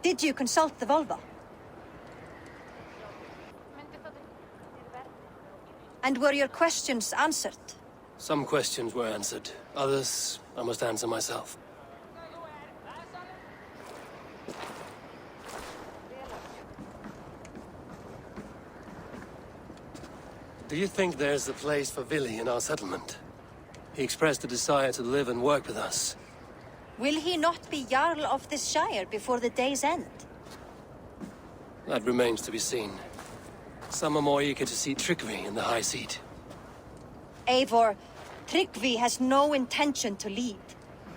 Did you consult the Volva? And were your questions answered? Some questions were answered. Others, I must answer myself. Do you think there's a place for Vili in our settlement? He expressed a desire to live and work with us. Will he not be Jarl of this Shire before the day's end? That remains to be seen. Some are more eager to see Tryggvi in the high seat. Eivor, Tryggvi has no intention to lead.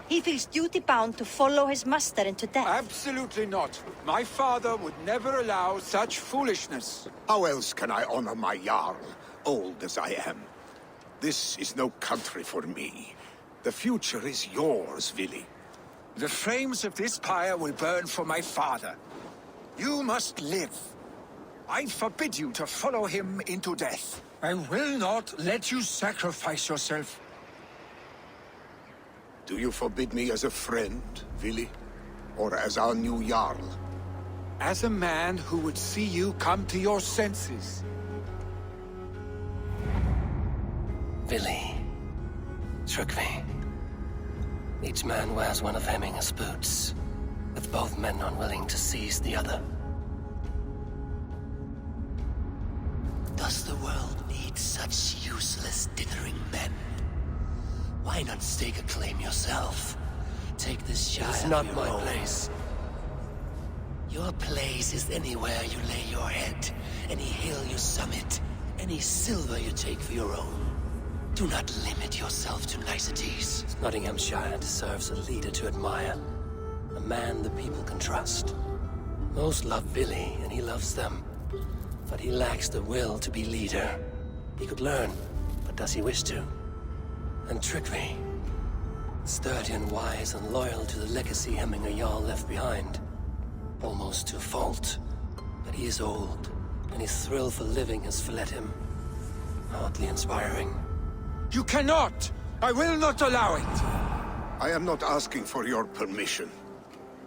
He feels duty-bound to follow his master into death. Absolutely not. My father would never allow such foolishness. How else can I honor my Jarl, old as I am? This is no country for me. The future is yours, Vili. The flames of this pyre will burn for my father. You must live. I forbid you to follow him into death. I will not let you sacrifice yourself. Do you forbid me as a friend, Vili? Or as our new Jarl? As a man who would see you come to your senses. Vili. Tryggvi. Each man wears one of Hemminger's boots, with both men unwilling to seize the other. Does the world need such useless, dithering men? Why not stake a claim yourself? Take this Shire. It's not my place. Your place is anywhere you lay your head, any hill you summit, any silver you take for your own. Do not limit yourself to niceties. Nottinghamshire deserves a leader to admire. A man the people can trust. Most love Vili, and he loves them. But he lacks the will to be leader. He could learn, but does he wish to? And Tryggvi. Sturdy and wise and loyal to the legacy Hemminger Jarl left behind. Almost to a fault. But he is old, and his thrill for living has fled him. Hardly inspiring. You cannot! I will not allow it! I am not asking for your permission.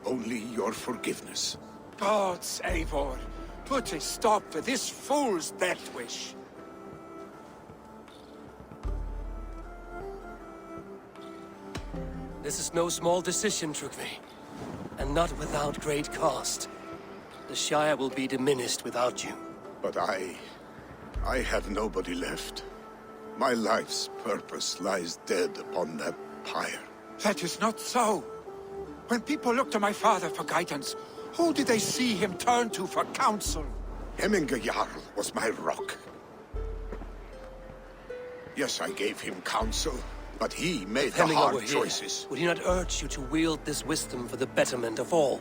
Only your forgiveness. Gods, Eivor, put a stop to this fool's death wish. This is no small decision, Tryggvi. And not without great cost. The Shire will be diminished without you. But I have nobody left. My life's purpose lies dead upon that pyre. That is not so. When people look to my father for guidance, who did they see him turn to for counsel? Hemminger Jarl was my rock. Yes, I gave him counsel, but he made the hard choices. Would he not urge you to wield this wisdom for the betterment of all?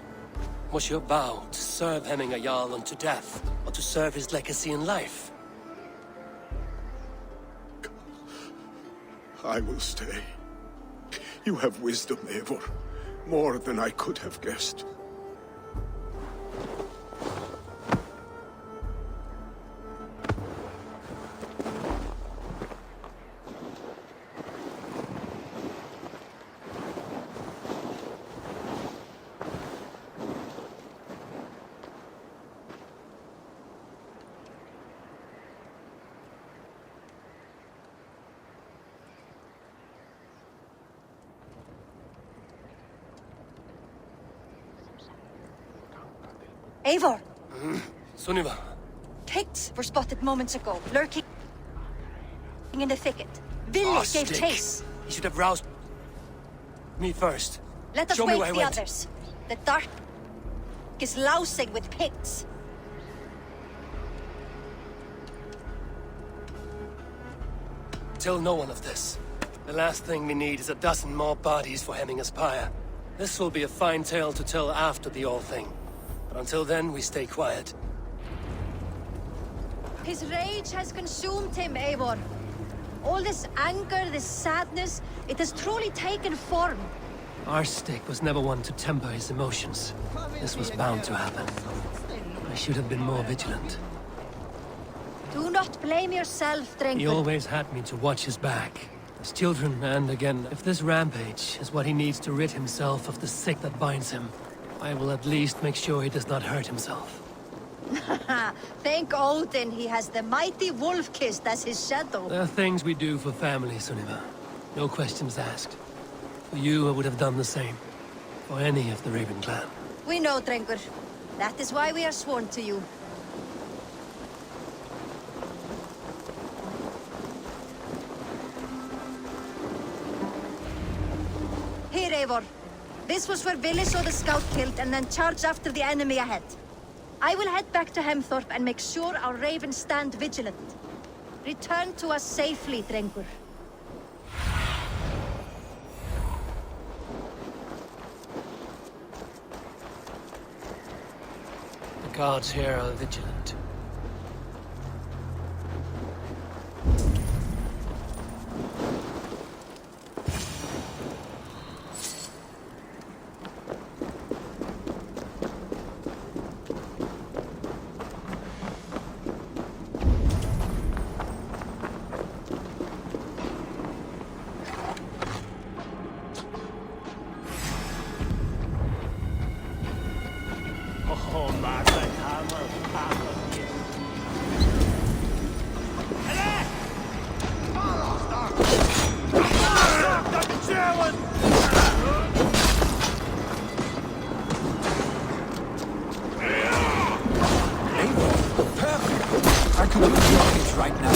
Was your vow to serve Hemminger Jarl unto death, or to serve his legacy in life? I will stay. You have wisdom, Eivor. More than I could have guessed. Eivor! Sunniva. Picts were spotted moments ago, lurking in the thicket. Vili gave chase. He should have roused me first. Let us Show me wake where I the went. others. The dark is lousing with Picts. Tell no one of this. The last thing we need is a dozen more bodies for Hemminger's pyre. This will be a fine tale to tell after the all thing. But until then, we stay quiet. His rage has consumed him, Eivor. All this anger, this sadness, it has truly taken form. Our stick was never one to temper his emotions. This was bound to happen. I should have been more vigilant. Do not blame yourself, He Drengur. always had me to watch his back. His children, and again, if this rampage is what he needs to rid himself of the sick that binds him, I will at least make sure he does not hurt himself. Thank Odin he has the mighty Wolf-Kissed as his shadow. There are things we do for family, Sunniva. No questions asked. For you, I would have done the same. For any of the Raven clan. We know, Drengur. That is why we are sworn to you. Here, Eivor. This was where Vili saw the scout killed and then charged after the enemy ahead. I will head back to Hemthorpe and make sure our ravens stand vigilant. Return to us safely, Drengur. The guards here are vigilant. I could use your aid right now.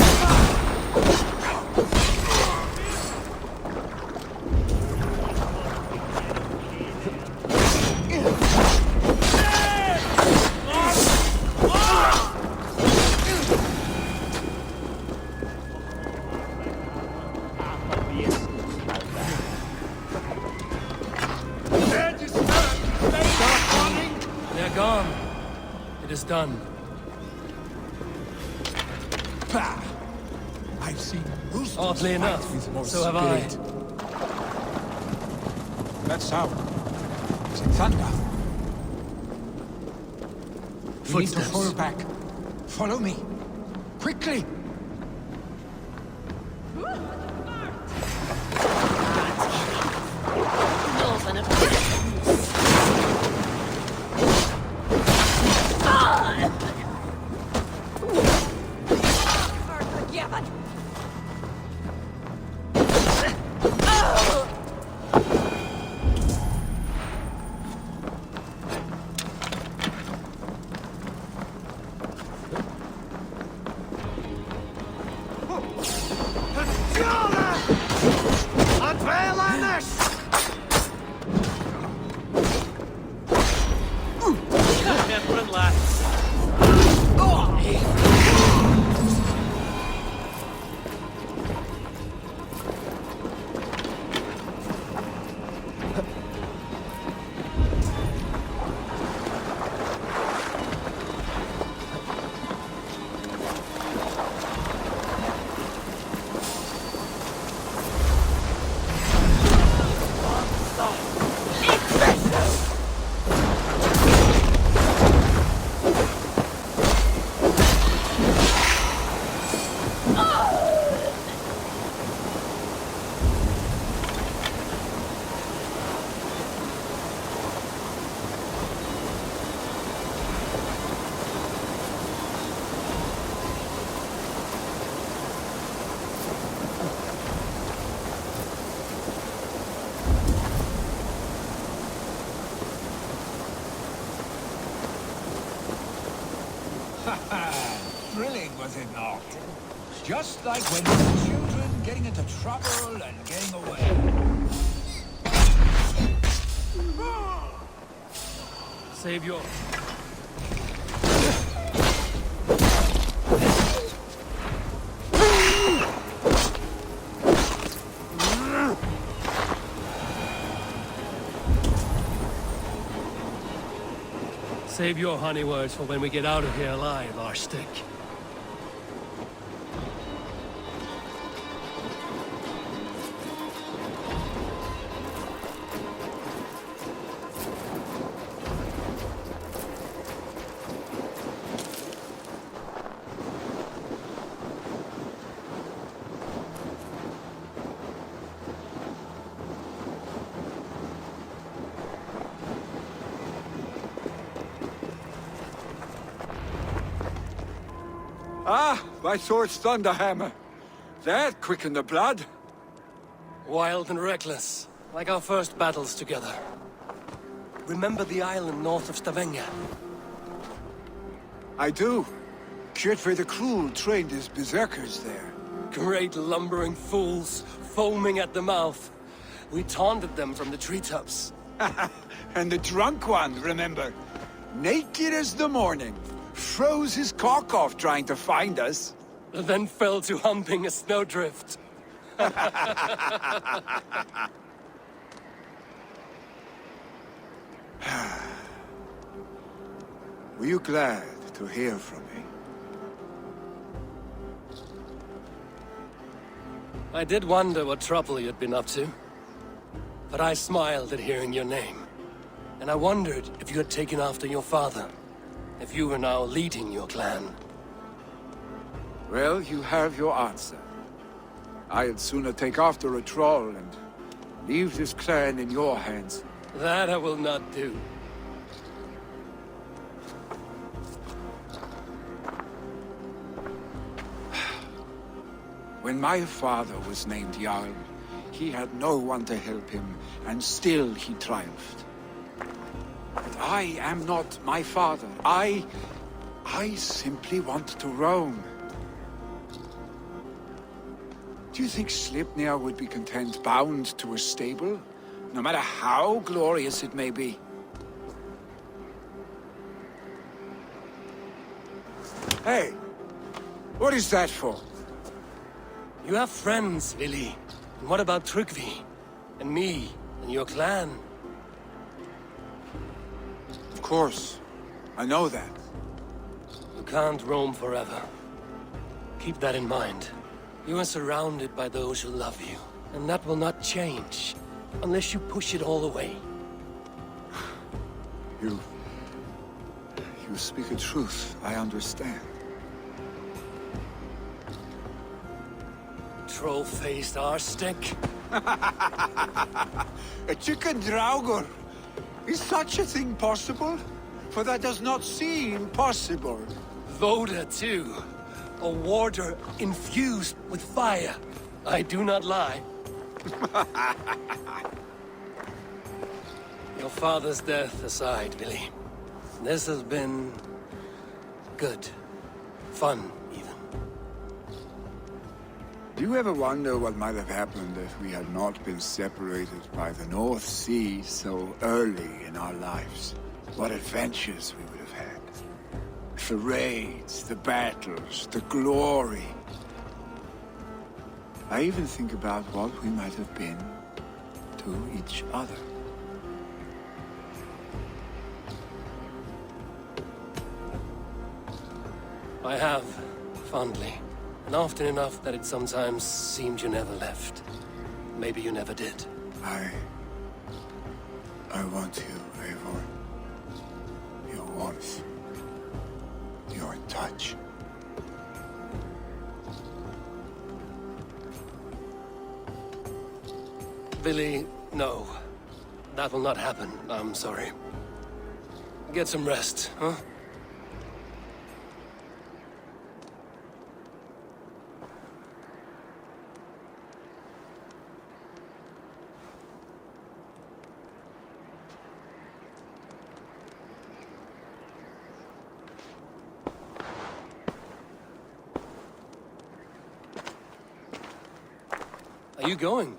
They're gone. It is done. Bah! I've seen Roosters Oddly fight enough, with more so have I. spirit. That sound. Is it thunder? We need to Footsteps. fall back. Follow me. Quickly! Thrilling, was it not? Just like when we were children, getting into trouble and getting away. Save your... Save your honey words for when we get out of here alive, Arstick. Ah, my sword's Thunderhammer. That quickened the blood. Wild and reckless, like our first battles together. Remember the island north of Stavanger? I do. Kjotve the Cruel trained his berserkers there. Great lumbering fools, foaming at the mouth. We taunted them from the treetops. And the drunk one, remember? Naked as the morning. Froze his cock off trying to find us. Then fell to humping a snowdrift. Were you glad to hear from me? I did wonder what trouble you'd been up to. But I smiled at hearing your name. And I wondered if you had taken after your father. If you were now leading your clan. Well, you have your answer. I'd sooner take after a troll and leave this clan in your hands. That I will not do. When my father was named Jarl, he had no one to help him, and still he triumphed. But I am not my father. I simply want to roam. Do you think Sleipnir would be content bound to a stable, no matter how glorious it may be? Hey, what is that for? You have friends, Vili. And what about Tryggvi? And me? And your clan? Of course, I know that. You can't roam forever. Keep that in mind. You are surrounded by those who love you. And that will not change. Unless you push it all away. You speak a truth, I understand. Troll-faced arstick. A chicken draugur! Is such a thing possible? For that does not seem possible. Voda, too. A warder infused with fire. I do not lie. Your father's death aside, Vili. This has been... good. Fun, even. Do you ever wonder what might have happened if we had not been separated by the North Sea so early in our lives? What adventures we would have had. The raids, the battles, the glory. I even think about what we might have been to each other. I have, fondly. And often enough that it sometimes seemed you never left. Maybe you never did. I want you, Eivor. Your warmth. Your touch. Vili, no. That will not happen. I'm sorry. Get some rest, huh? Are you going?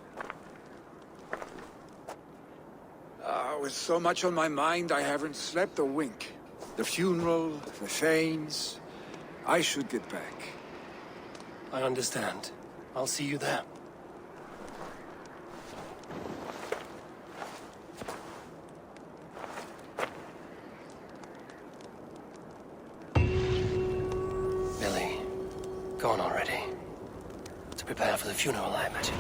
With so much on my mind, I haven't slept a wink. The funeral, the Thanes. I should get back. I understand. I'll see you there. Billy, gone already. To prepare for the funeral, I imagine.